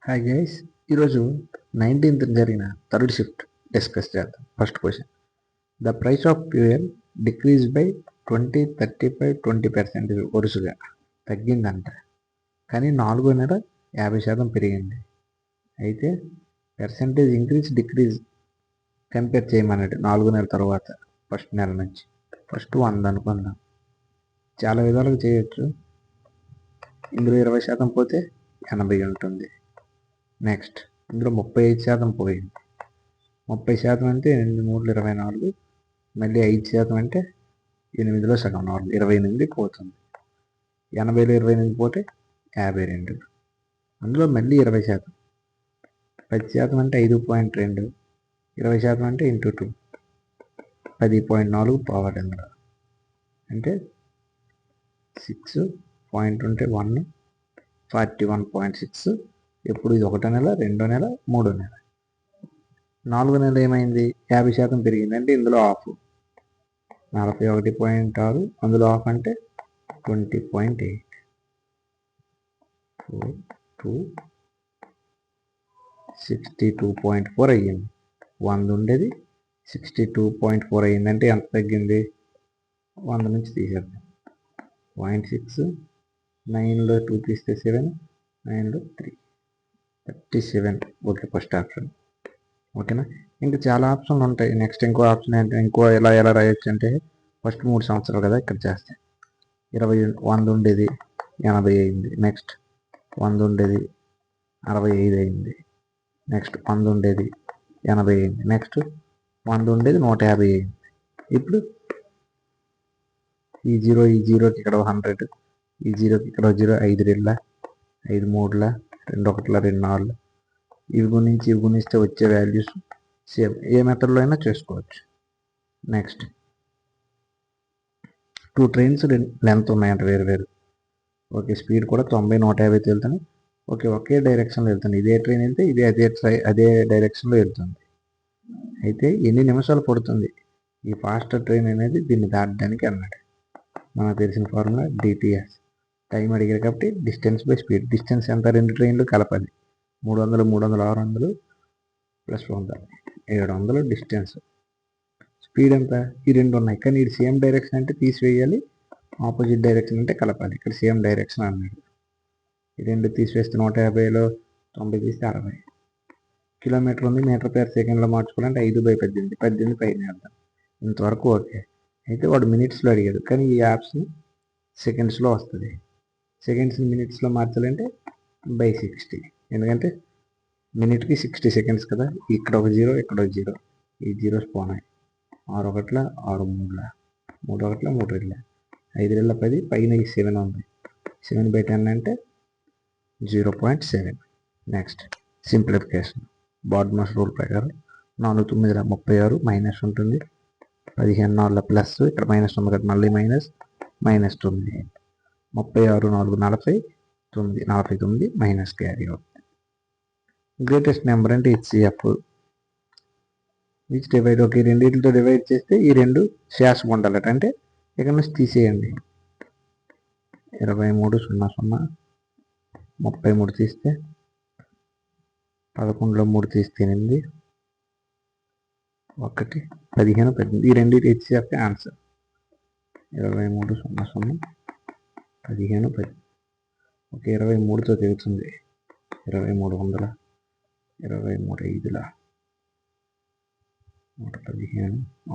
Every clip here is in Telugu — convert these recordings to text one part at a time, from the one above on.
హాయ్ గైస్, ఈరోజు 19th జరిగిన థర్డ్ షిఫ్ట్ డిస్కస్ చేద్దాం. First question, the price of fuel decrease by 20, 35, 20% వరుసగా తగ్గిందంట, కానీ 4వ నెల 50% పెరిగింది. అయితే పర్సెంటేజ్ ఇంక్రీజ్ డిక్రీజ్ కంపేర్ చేయమన్నాడు 4 నెలల తర్వాత ఫస్ట్ నెల నుంచి. ఫస్ట్ 100 అనుకుందాం. చాలా విధాలుగా చేయొచ్చు. ఇందులో 20% పోతే 80 ఉంటుంది. నెక్స్ట్ ఇందులో 35% పోయింది. 30% అంటే 8 3 24, మళ్ళీ 5% అంటే 8లో సగం 4 28 పోతుంది. 80లో 28 పోతే 52. అందులో మళ్ళీ 20%, 10% అంటే 5.2, 20% అంటే ఇంటూ 2, 10.4 పోవాలి. అందులో అంటే 6 పాయింట్ ఉంటే 1, 41.6. ఎప్పుడు ఇది 1వ నెల, 2వ నెల, 3వ నెల. 4వ నెల ఏమైంది? 50% పెరిగింది. అంటే ఇందులో ఆఫ్ 41.6, అందులో ఆఫ్ అంటే 20.8. 62.4 అయ్యింది. 100 ఉండేది 62.4 అయ్యింది. అంటే ఎంత తగ్గింది? 100 నుంచి తీసేద్దాం. 0.6, 9లో 2 తీస్తే 7, 9లో 3, 37. Okay, first option. ఓకేనా? ఇంకా చాలా ఆప్షన్లు ఉంటాయి. నెక్స్ట్ ఇంకో ఆప్షన్ ఏంటి, ఎలా రాయొచ్చు అంటే, ఫస్ట్ 3 సంవత్సరాలు కదా, ఇక్కడ చేస్తే 100 ఉండేది 80 అయింది. నెక్స్ట్ 100 ఉండేది 65 అయింది. నెక్స్ట్ 100 ఉండేది 80 అయింది. నెక్స్ట్ 100 ఉండేది 150 అయింది. ఇప్పుడు ఈ జీరోకి ఇక్కడ 100, ఈ జీరోకి ఇక్కడ 0, 5 2ల 5 3ల 2 1ల 2 4ల. ఇవి గుణిస్తే వచ్చే వాల్యూస్ సేమ్. ఏ మెథడ్లో అయినా చేసుకోవచ్చు. నెక్స్ట్ 2 ట్రైన్స్ లెంత్ ఉన్నాయంట వేరు. ఓకే, స్పీడ్ కూడా 90 150 వెళ్తాను. ఓకే, ఒకే డైరెక్షన్లో వెళ్తుంది. ఇదే ట్రైన్ వెళ్తే ఇదే అదే డైరెక్షన్లో వెళ్తుంది. అయితే ఎన్ని నిమిషాలు పడుతుంది ఈ ఫాస్ట్ ట్రైన్ అనేది దీన్ని దాటడానికి అన్నాడు. మనకు తెలిసిన ఫార్ములా డిటిఎస్. టైం అడిగారు కాబట్టి డిస్టెన్స్ బై స్పీడ్. డిస్టెన్స్ ఎంత? 2 ట్రైన్లు కలపాలి. 300 300 600 ప్లస్ 100 700 డిస్టెన్స్. స్పీడ్ ఎంత? ఈ 2 ఉన్నాయి, కానీ ఇది సేమ్ డైరెక్షన్ అంటే తీసివేయాలి, ఆపోజిట్ డైరెక్షన్ అంటే కలపాలి. ఇక్కడ సేమ్ డైరెక్షన్ అన్నాడు. ఈ 2 తీసివేస్తే 150లో 90 తీస్తే 60. కిలోమీటర్ ఉంది, మీటర్ పర్ సెకండ్లో మార్చుకోవాలంటే 5/18, 18 పైన వేద్దాం. ఇంతవరకు ఓకే. అయితే వాడు మినిట్స్లో అడిగాడు, కానీ ఈ ఆప్షన్ సెకండ్స్లో వస్తుంది. సెకండ్స్ని మినిట్స్లో మార్చాలంటే బై 60. ఎందుకంటే మినిట్కి 60 సెకండ్స్ కదా. ఇక్కడ ఒక 0, ఇక్కడ ఒక 0, ఈ జీరోస్ పోనాయి. 6 1ల 6 3ల 3 1ల 3 2ల 5 2ల 10, పైన ఈ 7 ఉంది. 7/10 అంటే 0.7. Next simplification. బాడ్మాస్ రూల్ ప్రకారం 4 9ల 36 మైనస్ ఉంటుంది. 15 4ల ప్లస్, ఇక్కడ మైనస్ ఉంది కదా, మళ్ళీ మైనస్ -9. 36 4 49, 49 మైనస్ క్యారీ అవుతుంది. గ్రేటెస్ట్ నెంబర్ అంటే హెచ్సిఎఫ్. Which divide. ఓకే, రెండింటితో డివైడ్ చేస్తే ఈ 2 శాసం ఉండాలట. అంటే ఇక్కడ నుంచి తీసేయండి. 23 0 0, 33 తీస్తే 11లో 3 తీస్తే 8, 1 15 18. ఈ రెండింటి హెచ్సిఎఫ్ ఆన్సర్. 23 0 0, 15 10. ఓకే, 23తో తెలుస్తుంది. 2300, 23 5ల 115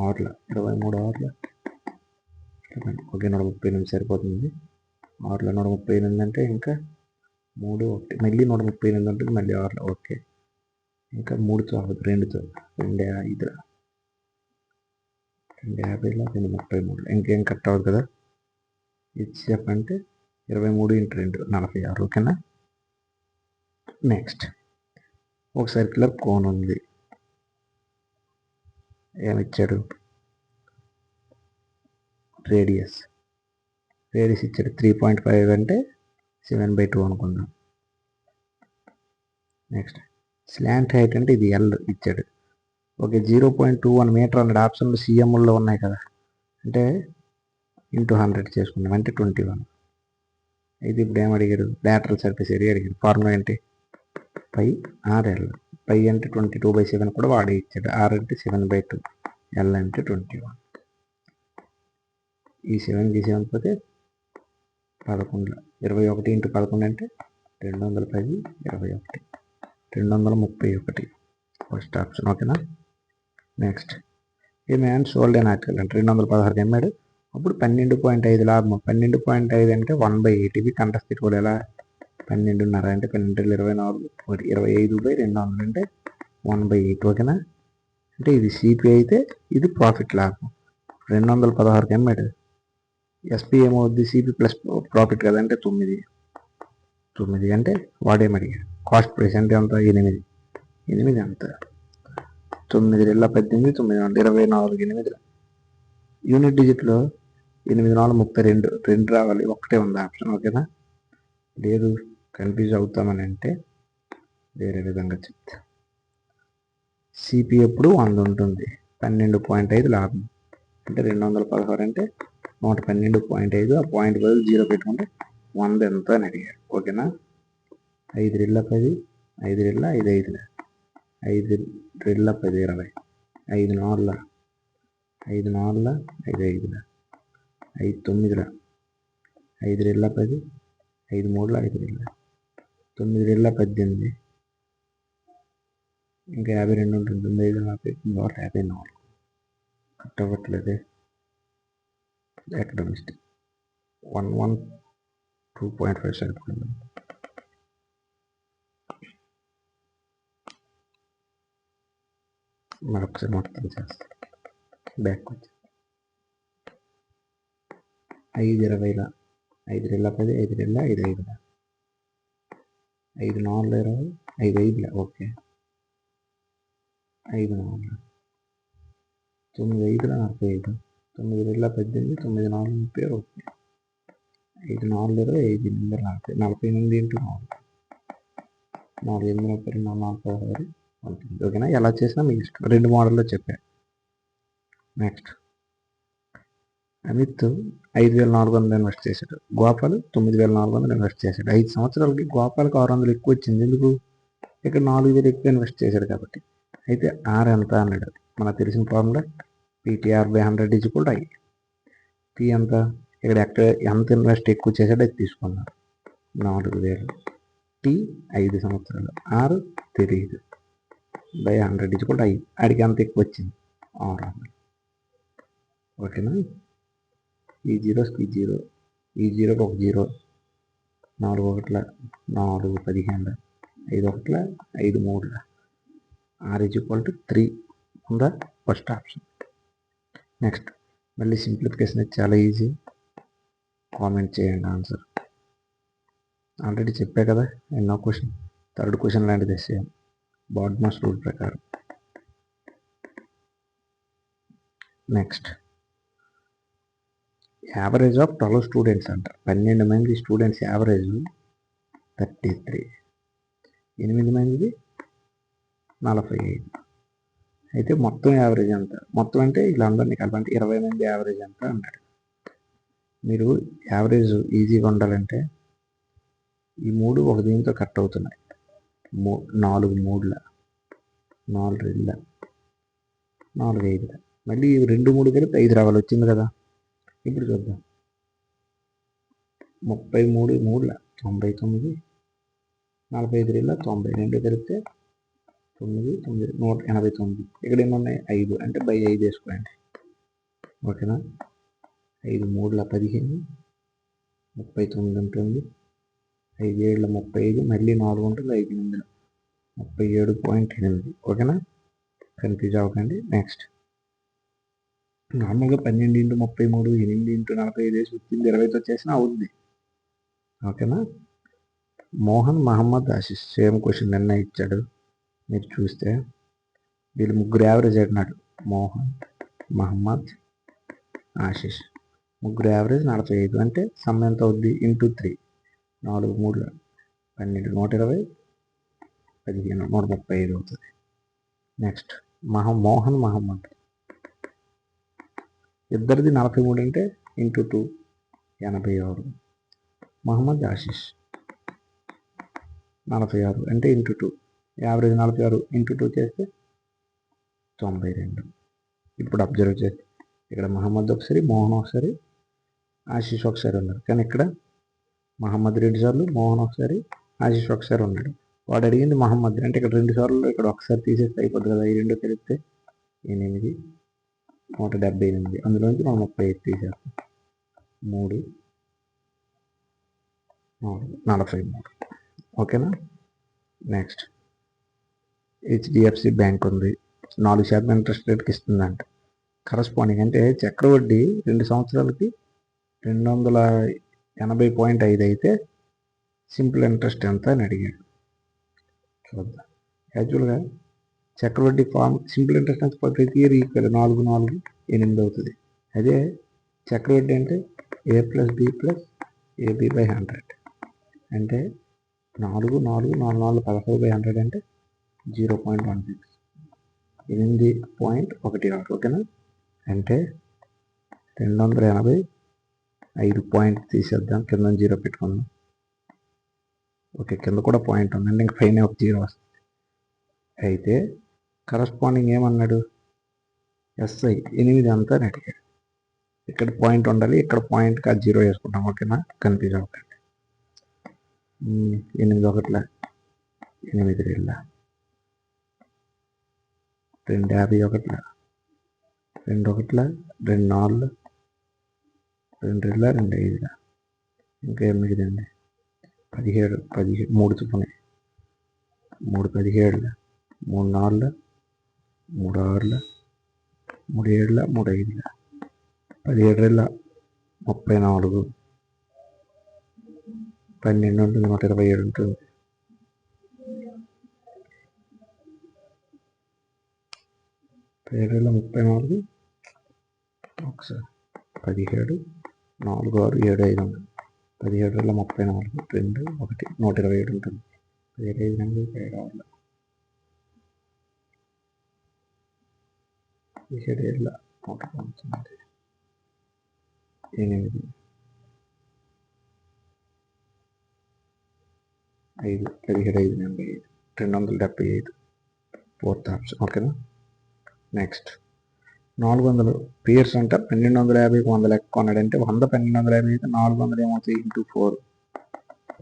6ల 23 6ల. ఓకే, 138 సరిపోతుంది. 6ల 138 అంటే ఇంకా 3 1, మళ్ళీ 138 ఉంటుంది, మళ్ళీ 6ల. ఓకే, ఇంకా 3తో అవ్వదు, 2తో 2 5ల 2 50ల 2 33. ఇంకేం కట్ అవ్వదు కదా. హెచ్సిఎఫ్ అంటే 23 × 2 46. ఓకేనా? నెక్స్ట్ ఒక సర్క్యులర్ కోన్ ఉంది. ఏమిచ్చాడు? రేడియస్ ఇచ్చాడు 3.5 అంటే 7/2 అనుకుందాం. నెక్స్ట్ స్లాంట్ హైట్ అంటే ఇది ఎల్ ఇచ్చాడు. ఓకే, 0.21 మీటర్ అన్నాడు. ఆప్షన్లు సిఎంలో ఉన్నాయి కదా, అంటే ఇంటూ 100 చేసుకున్నాం అంటే 21. ఇది ఇప్పుడు ఏం అడిగాడు? లాటరల్ సర్ఫేస్ ఏరియా అడిగాడు. ఫార్ములా ఏంటి? పై ఆర్ఎల్. పై అంటే 22/7 కూడా వాడే ఇచ్చాడు. ఆర్ అంటే 7/2, ఎల్ అంటే 21. ఈ 7 పోతే 11, 21 ఇంటూ 11 అంటే 210, 21, 231 ఫస్ట్ ఆప్షన్. ఓకేనా. Next, A man sold an article అంటే 216 అమ్మాడు, అప్పుడు 12.5 లాభం. 12.5 అంటే 1/8. ఇవి కంటస్థితి కూడా ఎలా 12.5 అంటే 12 24, 25/200 అంటే 1/8. ఓకేనా. అంటే ఇది సిపి అయితే ఇది ప్రాఫిట్ లాభం. 216 అమ్మాడు, ఎస్పీ ఏమవుద్ది, సిపి ప్లస్ ప్రాఫిట్ కదా అంటే 9 అంటే వాడేమడిగాడు కాస్ట్ ప్రైస్ అంటే ఎంత 8 ఎంత 9 2 18 9 24 8 యూనిట్ డిజిట్లో 8 4 32 2 రావాలి, ఒకటే ఉంది ఆప్షన్. ఓకేనా. లేదు కన్ఫ్యూజ్ అవుతామని అంటే వేరే విధంగా చెప్తా. సిపి ఎప్పుడు 100 ఉంటుంది, 12.5 లాభం అంటే 216 అంటే 112.5, ఆ పాయింట్ బదులు 0 పెట్టుకుంటే 100 ఎంత అని అడిగారు. ఓకేనా. 5 2 10, 5 2 5 5, 5 2 10 20, 5 4 5 4 5 5, 5 9, 5 2 10, 5 3 5 2, 9 2 18, ఇంకా 52 ఉంటుంది, 5 40 154. కట్ అవ్వట్లేదే, ఎక్కడ మిస్టేక్. 112.5 సరిపోయింది. మరొకసారి మొత్తం చేస్తాను. బ్యాక్ వచ్చి 5 20, 5 2 10, 5 2 5 5, 5 4 20, 5 5, ఓకే 5 4 9 5 45, 9 2 18, 9 4 30, ఓకే 5 4 20, 5 8 40, 48 ఇంటూ 4 8 32 4 16 ఉంటుంది. ఓకేనా. ఎలా చేసినా మీ ఇష్టం, 2 మోడల్లో చెప్పాను. నెక్స్ట్, అమిత్ 5,400 ఇన్వెస్ట్ చేశాడు, గోపాల్ 9,400 ఇన్వెస్ట్ చేశాడు. 5 సంవత్సరాలకి గోపాల్కి 600 ఎక్కువ వచ్చింది. ఎందుకు? ఇక్కడ 4,000 ఎక్కువ ఇన్వెస్ట్ చేశాడు కాబట్టి. అయితే ఆర్ ఎంత అన్నాడు, మనకు తెలిసిన ఫార్ములా PTR/100 = I. పి ఎంత, ఇక్కడ ఎంత ఇన్వెస్ట్ ఎక్కువ చేశాడో అది తీసుకున్నాడు, 4,000. టీ 5 సంవత్సరాలు, ఆర్ తెలియదు, /100 = I. అడిగి అంత ఎక్కువ వచ్చింది 600. ఓకేనా. ఈ జీరోస్కి 0, ఈ జీరోకి ఒక 0, 4 1 4 15, 5 1 5 3, R = 3 ఉందా ఫస్ట్ ఆప్షన్. నెక్స్ట్, మళ్ళీ సింప్లిఫికేషన్ చాలా ఈజీ. కామెంట్ చేయండి ఆన్సర్. ఆల్రెడీ చెప్పా కదా ఎన్నో క్వశ్చన్, 3rd క్వశ్చన్ లాంటిది సేమ్ బాడ్మాస్ రూల్ ప్రకారం. నెక్స్ట్, యావరేజ్ ఆఫ్ 12 స్టూడెంట్స్ అంటారు. 12 మంది స్టూడెంట్స్ యావరేజ్ 33, 8 మందిది 45. అయితే మొత్తం యావరేజ్ ఎంత, మొత్తం అంటే వీళ్ళందరినీ కలపంటే 20 మంది యావరేజ్ ఎంత అంటారు. మీరు యావరేజ్ ఈజీగా ఉండాలంటే ఈ 3 ఒక దీంతో కట్ అవుతున్నాయి, 4 3, 4 2, 4 5, మళ్ళీ 2 3 కలిపి 5 రావాలి, వచ్చింది కదా. ఇప్పుడు చూద్దాం, 33 3 99, 45 2 90, 2 కలిపితే 9 9 189. ఇక్కడ ఏమున్నాయి 5 అంటే /5 వేసుకోండి. ఓకేనా. 5 3 15, 39 ఉంటుంది, 5 7 35, మళ్ళీ 4 ఉంటుంది, 5 8 37.8. ఓకేనా. కన్ఫ్యూజ్ అవ్వకండి. నెక్స్ట్, నార్మల్గా 12 × 33, 8 × 45 వేసి వచ్చింది 20తో చేసినా అవుద్ది. ఓకేనా. మోహన్ మహమ్మద్ ఆశిష్ సేమ్ క్వశ్చన్ నిన్న ఇచ్చాడు, మీరు చూస్తే వీళ్ళు ముగ్గురు యావరేజ్ అన్నాడు. మోహన్ మహమ్మద్ ఆశిష్ ముగ్గురు యావరేజ్ 45 అంటే సమ్ ఎంత అవుద్ది × 3, 4 3 12, 120, 15 135 అవుతుంది. నెక్స్ట్, మోహన్ మహమ్మద్ ఇద్దరిది 43 అంటే × 2 86. మహమ్మద్ ఆశిష్ 46 అంటే × 2 యావరేజ్ 46 ఇంటూ 2 చేస్తే 92. ఇప్పుడు అబ్జర్వ్ చేస్తే ఇక్కడ మహమ్మద్ ఒకసారి, మోహన్ ఒకసారి, ఆశీష్ ఒకసారి ఉన్నారు. కానీ ఇక్కడ మహమ్మద్ 2 సార్లు, మోహన్ ఒకసారి, ఆశీష్ ఒకసారి ఉన్నాడు. వాడు అడిగింది మహమ్మద్ అంటే ఇక్కడ 2 సార్లు ఇక్కడ ఒకసారి తీసేస్తే అయిపోద్ది కదా. ఈ 2 కలిపితే 8, 178. అందులోంచి మనం 35 తీసేస్తాం. 3, 4, 43. ఓకేనా. నెక్స్ట్ హెచ్డిఎఫ్సి బ్యాంక్ ఉంది, 4% ఇంట్రెస్ట్ రేట్కి ఇస్తుందంట. కరస్పాండింగ్ అంటే చక్రవడ్డీ 2 సంవత్సరాలకి 280.5 అయితే సింపుల్ ఇంట్రెస్ట్ ఎంత అని అడిగాడు. చూద్దాం. యాక్చువల్గా చక్రవడ్డీ ఫార్మ్ సింపుల్ ఇంట్రెస్ట్ ఎంత ప్రతి ఇయర్ ఈక్వల్ 4, 4, 8 అవుతుంది. అదే చక్రవడ్డీ అంటే A + B + AB/100 అంటే 4, 4, 4, 4, 16/100 అంటే 0.16, 8.16. ఓకేనా. అంటే 285 పాయింట్ తీసేద్దాం, కింద 0 పెట్టుకుందాం. ఓకే, కింద కూడా పాయింట్ ఉందండి, ఇంక పైన ఒక 0 వస్తుంది. అయితే కరస్పాండింగ్ ఏమన్నాడు, SI 8 అంతా అని అడిగాడు. ఇక్కడ పాయింట్ ఉండాలి, ఇక్కడ పాయింట్కి ఆ 0 వేసుకుంటాం. ఓకేనా, కన్ఫ్యూజ్ అవ్వకండి. 8 1 8 2 2 51 2 1 2 4 2 2 2 5 ఇంకా 8 అండి 17 3 చొప్పున 3 17 3 4 3 6 3 7 3 5 17 34 12 ఉంటుంది, 127 ఉంటుంది. 17 34 ఒకసారి 17 4 6 7 5 ఉంటుంది. 17 34 2 1 127 ఉంటుంది. 17 2 6 17 119 8 5 17 5 85 275 ఫోర్త్ ఆప్షన్. ఓకేనా. నెక్స్ట్ 400 పేర్స్ అంట 1250కి 100 లెక్క కొన్నాడంటే 100 1250 అయితే 400 ఏమవుతాయి ఇంటూ 4,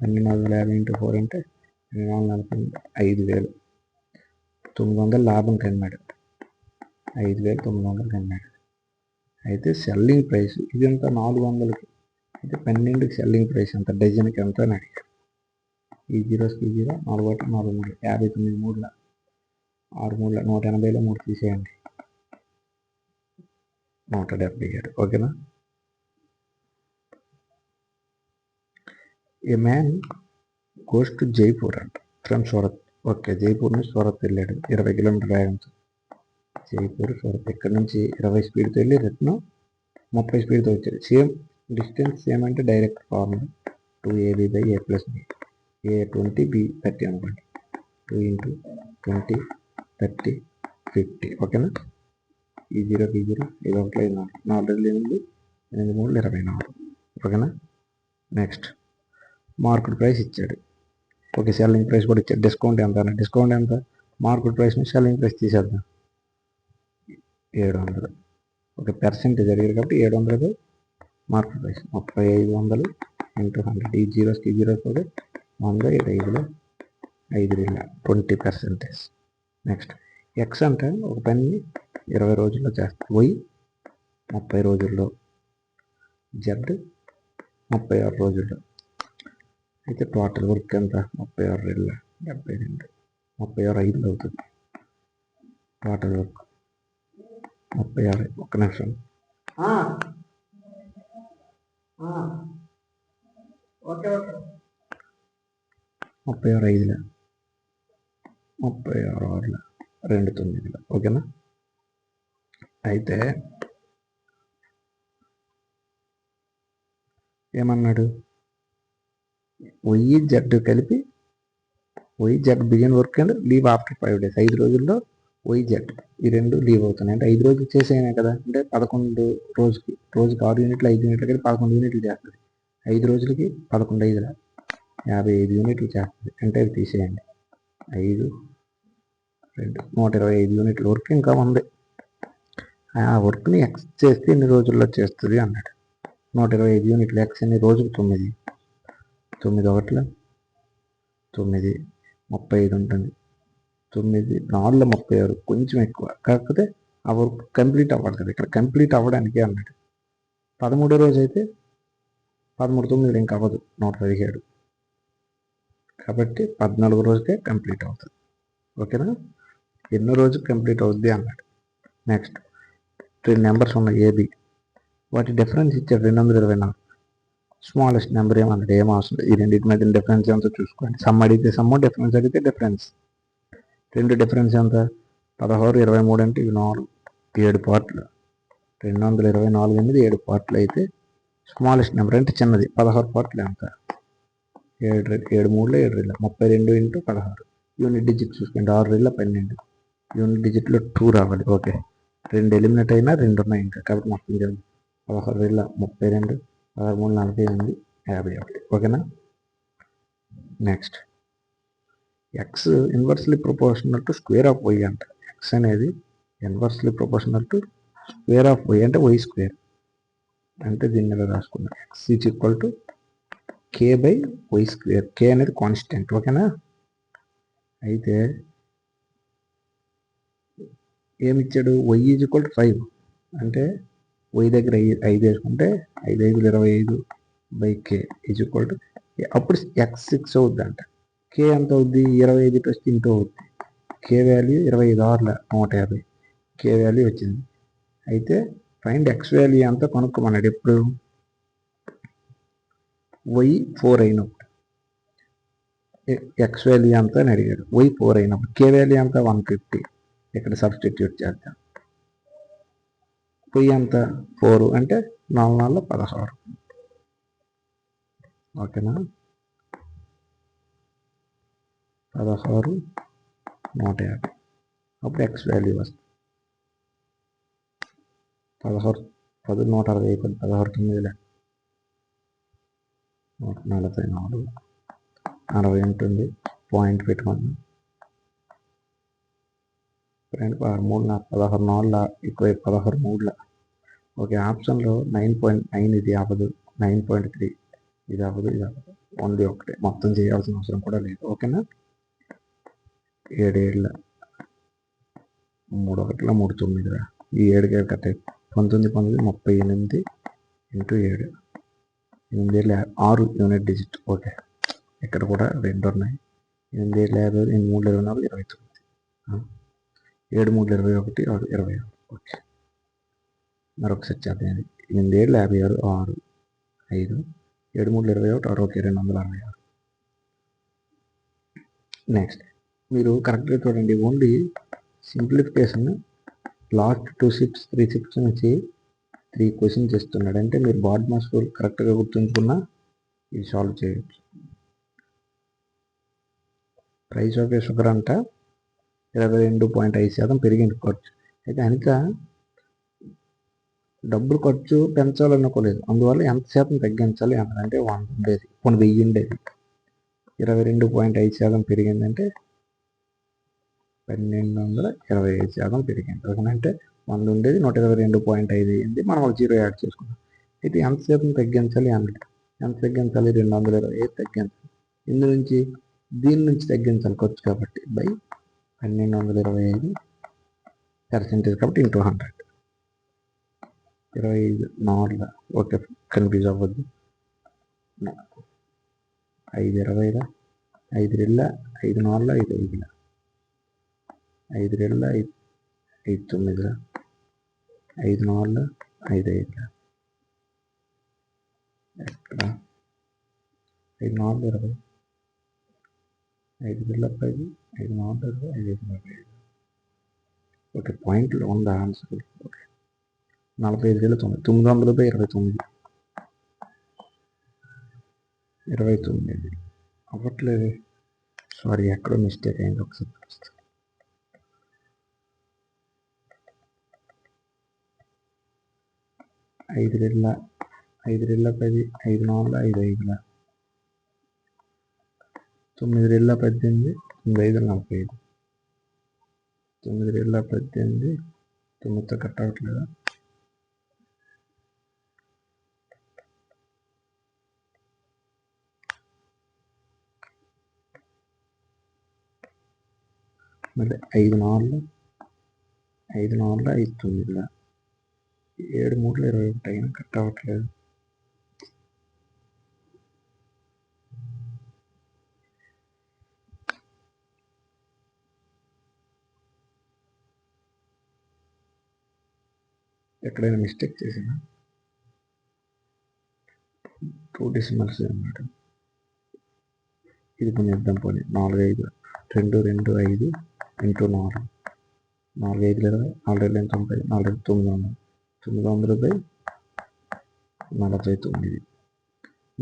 1250 ఇంటూ 4 అంటే 5000. 900 లాభం కన్నాడు, 5900 కన్నాడు. అయితే సెల్లింగ్ ప్రైస్ ఇదంతా 400కి అయితే 12కి సెల్లింగ్ ప్రైస్ ఎంత, డజన్కి ఎంత అని అడిగాడు. ఈ 0కి 0 4 1 4 3 59 3 6 3 180లో 3 తీసేయండి, 177. ఓకేనా. ఏ మ్యాన్ గోస్ టు జైపూర్ అంట ఫ్రమ్ సూరత్. ఓకే, జైపూర్ నుంచి సూరత్ వెళ్ళాడు 20 కిలోమీటర్ వేగంతో. జైపూర్ సూరత్ ఇక్కడ నుంచి 20 స్పీడ్తో వెళ్ళి రిటర్న్ 30 స్పీడ్తో వచ్చాడు. సేమ్ డిస్టెన్స్ సేమ్ అంటే direct formula 2AB/A + B. A 20 B 30 అనుకోండి. 2 × 20 30 50. ఓకేనా. ఈ 0కి 0 5 1 5 4 4 8 8 3 24. ఓకేనా. నెక్స్ట్ మార్కెట్ ప్రైస్ ఇచ్చాడు. ఓకే, సెల్లింగ్ ప్రైస్ కూడా ఇచ్చాడు. డిస్కౌంట్ ఎంత అన్న, డిస్కౌంట్ ఎంత, మార్కెట్ ప్రైస్ నుంచి సెల్లింగ్ ప్రైస్ తీసేద్దాం 700. ఓకే, పర్సెంటేజ్ అడిగారు కాబట్టి 700 మార్కెట్ ప్రైస్ 3500 × 100. ఈ 0కి 0 కూడా 100 5లో 5 20%. నెక్స్ట్ ఎక్స్ అంటే ఒక పని 20 రోజుల్లో చేస్తాం, వై 30 రోజుల్లో, జెడ్ 36 రోజుల్లో. అయితే టోటల్ వర్క్ ఎంత 36 72 36 5 అవుతుంది. Total work 36. ఒక్క నిమిషం. Okay okay 36 5 36 6 2 9. ఓకేనా. అయితే ఏమన్నాడు, వై జెడ్ కలిపి Y Z begin work and leave after 5 days. 5 రోజుల్లో వై జెడ్ ఈ 2 లీవ్ అవుతున్నాయి. అంటే 5 రోజులు చేసేనే కదా, అంటే 11 రోజుకి 6 యూనిట్లు 5 యూనిట్లు కలిపి 11 యూనిట్లు చేస్తుంది. 5 రోజులకి 11 5 55 యూనిట్లు చేస్తుంది. అంటే అవి తీసేయండి. 5 125 యూనిట్ల వర్క్ ఇంకా ఉంది. ఆ వర్క్ని ఎక్స్ చేస్తే ఎన్ని రోజుల్లో చేస్తుంది అన్నాడు. 125 యూనిట్లు ఎక్స్ ఎన్ని రోజులు 9 ఒకట్ల 9 35 ఉంటుంది. 9 4 36 కొంచెం ఎక్కువ. కాకపోతే ఆ వర్క్ కంప్లీట్ అవ్వాలి కదా, ఇక్కడ కంప్లీట్ అవ్వడానికే అన్నాడు. 13వ రోజు అయితే 13 9 ఇంకా అవ్వదు 117, కాబట్టి 14వ రోజుకే కంప్లీట్ అవుతుంది. ఓకేనా, ఎన్నో రోజు కంప్లీట్ అవుద్ది అన్నాడు. నెక్స్ట్ 2 నెంబర్స్ ఉన్నాయి ఏబి, వాటి డిఫరెన్స్ ఇచ్చాడు 224. స్మాలెస్ట్ నెంబర్ ఏమన్నాడు, ఏం అవసరం, ఈ రెండింటి మధ్య డిఫరెన్స్ ఎంతో చూసుకోండి. సమ్ అడిగితే సమ్ము, డిఫరెన్స్ అడిగితే డిఫరెన్స్. రెండు డిఫరెన్స్ ఎంత, 16 23 అంటే ఇవి 7 పార్ట్లు. 224 అనేది 7 పార్ట్లు అయితే స్మాలెస్ట్ నెంబర్ అంటే చిన్నది 16 పార్ట్లు ఎంత, 7 3 7 32 ఇంటూ 16. యూనిట్ డిజిట్ చూసుకోండి, 6 12. యూనిట్ డిజిట్లో 2 రావాలి. ఓకే, 2 ఎలిమినేట్ అయినా 2 ఉన్నాయి ఇంకా, కాబట్టి మొత్తం చేయాలి 16 32, 13 48, 51. ఓకేనా. Next x inversely proportional to square of y అంట. ఎక్స్ అనేది inversely proportional to square of y అంటే వై స్క్వేర్. అంటే దీన్ని ఎలా రాసుకున్నాం, x is equal to k by y square. K అనేది కాన్స్టెంట్. ఓకేనా. అయితే ఏమిచ్చాడు, వై ఈజ్ ఈక్వల్ టు 5 అంటే వై దగ్గర 5 వేసుకుంటే 5 5 25 by k is equal to, అప్పుడు ఎక్స్ 6 అవుద్ది అంట. కే ఎంత అవుద్ది, 25 ప్లస్ ఇంటూ అవుద్ది. కే వాల్యూ 25 6 150, కే వాల్యూ వచ్చింది. అయితే ఫైండ్ ఎక్స్ వాల్యూ ఎంత కనుక్కోమన్నాడు. ఎప్పుడు వై 4 అయినప్పుడు ఎక్స్ వాల్యూ ఎంత అని అడిగాడు. వై 4 అయినప్పుడు కే వాల్యూ ఎంత 150, ఇక్కడ సబ్స్టిట్యూట్ చేద్దాం. వై ఎంత 4 అంటే 4 4 16. ఓకేనా, 16 150. అప్పుడు ఎక్స్ వాల్యూ వస్తుంది 16 10 160 అయిపోయింది. 16 9 144 60 ఉంటుంది. పాయింట్ పెట్టుకోండి. 13 16 4 ఎక్కువ 16 3. ఓకే, ఆప్షన్లో 9.9 ఇది అవ్వదు, 9.3 ఇది అవ్వదు, ఇది అవ్వదు, ఓన్లీ ఒకటే. మొత్తం చేయాల్సిన అవసరం కూడా లేదు. ఓకేనా. 7 7 3 1 3 9. ఈ 7 కట్టే 19 19 38 ఇంటూ 7 8 6 యూనిట్ డిజిట్. ఓకే, ఇక్కడ కూడా 2 ఉన్నాయి. 8 7 50 8 3 24 29, 7 3 21 6 26. ఓకే, మరొకసారి చేద్దాం. 8 7 56 6 5 7 3 21 6. ఓకే, 266. నెక్స్ట్ మీరు కరెక్ట్గా చూడండి, only simplification last 2 shifts 3 shifts నుంచి 3 క్వశ్చన్స్ ఇస్తున్నాడు. అంటే మీరు బాడ్ మాస్ రూల్ కరెక్ట్గా గుర్తుంచుకున్నా ఇది సాల్వ్ చేయొచ్చు. ప్రైస్ ఆఫ్ ఏ షుగర్ అంట 22.5% పెరిగింది ఖర్చు. అయితే కనుక డబ్బులు ఖర్చు పెంచాలనుకోలేదు, అందువల్ల ఎంత శాతం తగ్గించాలి అన్నది. అంటే 100 ఉండేది, కొన్ని 1000 ఉండేది, 22.5% పెరిగిందంటే 1225% పెరిగింది. ఓకేనంటే 100 ఉండేది 122.5 అయింది. మనం ఒక 0 యాడ్ చేసుకున్నాం. అయితే ఎంత శాతం తగ్గించాలి అన్నది. ఎంత తగ్గించాలి, 225 తగ్గించాలి. ఇందు నుంచి దీని నుంచి తగ్గించాలి ఖర్చు కాబట్టి బై 1225% కాబట్టి ఇంటూ 100. 25 4. ఓకే, కన్ఫ్యూజ్ అవ్వద్దు. 5 20 5 2 5 4 5 5 5 2 5 5 9 5 4 5 5. ఎక్కడ 5 4 20 5 2 10 5 4 20 5 5 20. ఓకే, పాయింట్లో ఉందా ఆన్సర్. ఓకే, 45,900 929 29 అవ్వట్లేదు. సారీ, ఎక్కడో మిస్టేక్ అయింది. ఒకసారి 5 2 5 2 10 5 4 5 5 9 2 18 9 5 45. 9 × 18 9తో కట్ అవ్వట్లేదా? మళ్ళీ 5 4 5 4 5 9 7 3 21 అయినా కట్ అవ్వట్లేదు. ఎక్కడైనా మిస్టేక్ చేసినా 2 డెసిమల్స్ అన్నమాట. ఇది కొన్ని ఇద్దాం పోనీ 4 5 2 2 5 ఇంటూ 4 4 5 20 4 2 90 4 900 900 49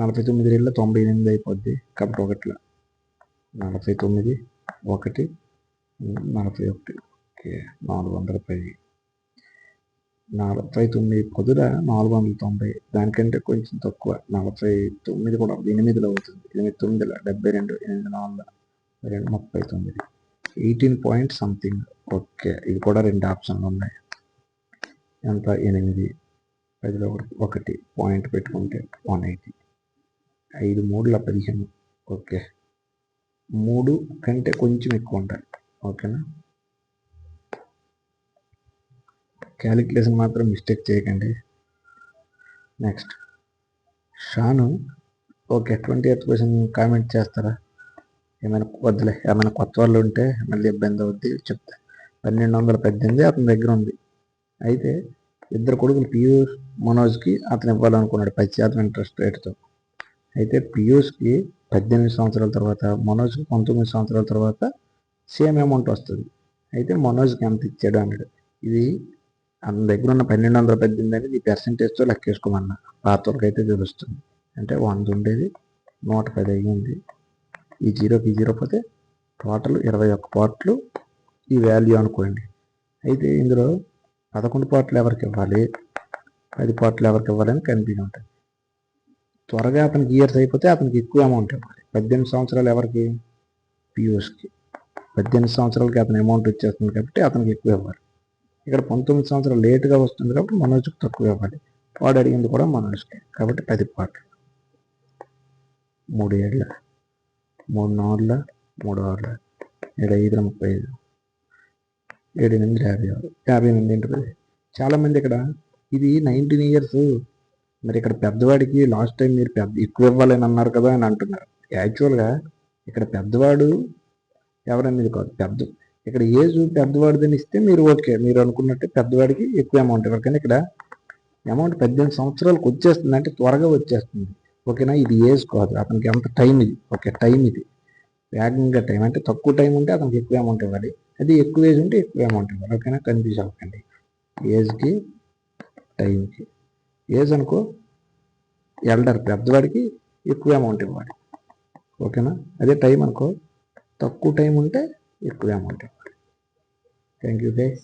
49 ఏళ్ళ 98 అయిపోద్ది కాబట్టి ఒకట్లా 49 1 41 ఓకే 410 49 పొదుల 490 దానికంటే కొంచెం తక్కువ 49 కూడా 8లో అవుతుంది. 8 9 72 8 4 39 18 పాయింట్ సంథింగ్. ఓకే ఇది కూడా 2 ఆప్షన్లు ఉన్నాయి. ఎంత 8 10లో 1 పాయింట్ పెట్టుకుంటే 180 5 3 15 ఓకే 3 కంటే కొంచెం ఎక్కువ ఉంటాయి. ఓకేనా క్యాలిక్యులేషన్ మాత్రం మిస్టేక్ చేయకండి. నెక్స్ట్ షాను ఓకే 20th క్వశ్చన్ కామెంట్ చేస్తారా? ఏమైనా వద్దులే ఏమైనా కొత్త వాళ్ళు ఉంటే మళ్ళీ ఇబ్బంది అవుద్ది చెప్తా. 1218 అతని దగ్గర ఉంది. అయితే ఇద్దరు కొడుకులు పీయూష్ మనోజ్కి అతను ఇవ్వాలనుకున్నాడు 10% ఇంట్రెస్ట్ రేట్తో. అయితే పీయూష్కి 18 సంవత్సరాల తర్వాత మనోజ్కి 19 సంవత్సరాల తర్వాత సేమ్ అమౌంట్ వస్తుంది. అయితే మనోజ్కి ఎంత ఇచ్చాడు అన్నాడు. ఇది అతని దగ్గర ఉన్న 1218 అనేది ఈ పర్సెంటేజ్తో లెక్కేసుకోమన్నా. పాత వరకు అయితే తెలుస్తుంది. అంటే 100 ఉండేది 110 అయ్యింది. ఈ 0కి 0 పోతే టోటల్ 21 పార్ట్లు ఈ వాల్యూ అనుకోండి. అయితే ఇందులో 11 పార్ట్లు ఎవరికి ఇవ్వాలి 10 పార్ట్లు ఎవరికి ఇవ్వాలని కన్ఫ్యూజన్ ఉంటుంది. త్వరగా అతనికి ఇయర్స్ అయిపోతే అతనికి ఎక్కువ అమౌంట్ ఇవ్వాలి. 18 సంవత్సరాలు ఎవరికి పీయూష్కి 18 సంవత్సరాలకి అతని అమౌంట్ వచ్చేస్తుంది కాబట్టి అతనికి ఎక్కువ ఇవ్వాలి. ఇక్కడ 19 సంవత్సరాలు లేటుగా వస్తుంది కాబట్టి మనోజ్కి తక్కువ ఇవ్వాలి. వాడు అడిగింది కూడా మనోజ్కి కాబట్టి 10 పార్ట్లు 3 ఏళ్ళ 3 4 3 6 7 5 35 7 8 56 58 ఉంటుంది. చాలామంది ఇక్కడ ఇది 19 ఇయర్స్ మరి ఇక్కడ పెద్దవాడికి లాస్ట్ టైం మీరు ఎక్కువ ఇవ్వాలని అన్నారు కదా అని అంటున్నారు. యాక్చువల్గా ఇక్కడ పెద్దవాడు ఎవరనేది కాదు, ఇక్కడ ఏజ్ పెద్దవాడిదని ఇస్తే మీరు ఓకే మీరు అనుకున్నట్టే పెద్దవాడికి ఎక్కువ అమౌంట్ ఇవ్వాలి. కానీ ఇక్కడ అమౌంట్ 18 సంవత్సరాలకు వచ్చేస్తుంది అంటే త్వరగా వచ్చేస్తుంది. ఓకేనా ఇది ఏజ్ కాదు అతనికి అంత టైం ఇది. ఓకే టైం ఇది వేగంగా టైం అంటే తక్కువ టైం ఉంటే అతనికి ఎక్కువ అమౌంట్ ఇవ్వాలి. అది ఎక్కువ ఏజ్ ఉంటే ఎక్కువ అమౌంట్ ఇవ్వాలి. ఓకేనా కన్ఫ్యూజ్ అవ్వకండి. ఏజ్కి టైంకి ఏజ్ అనుకో ఎల్డర్ పెద్దవాడికి ఎక్కువ అమౌంట్ ఇవ్వాలి. ఓకేనా అదే టైం అనుకో తక్కువ టైం ఉంటే ఎక్కువ అమౌంట్ ఇవ్వాలి. Thank you guys.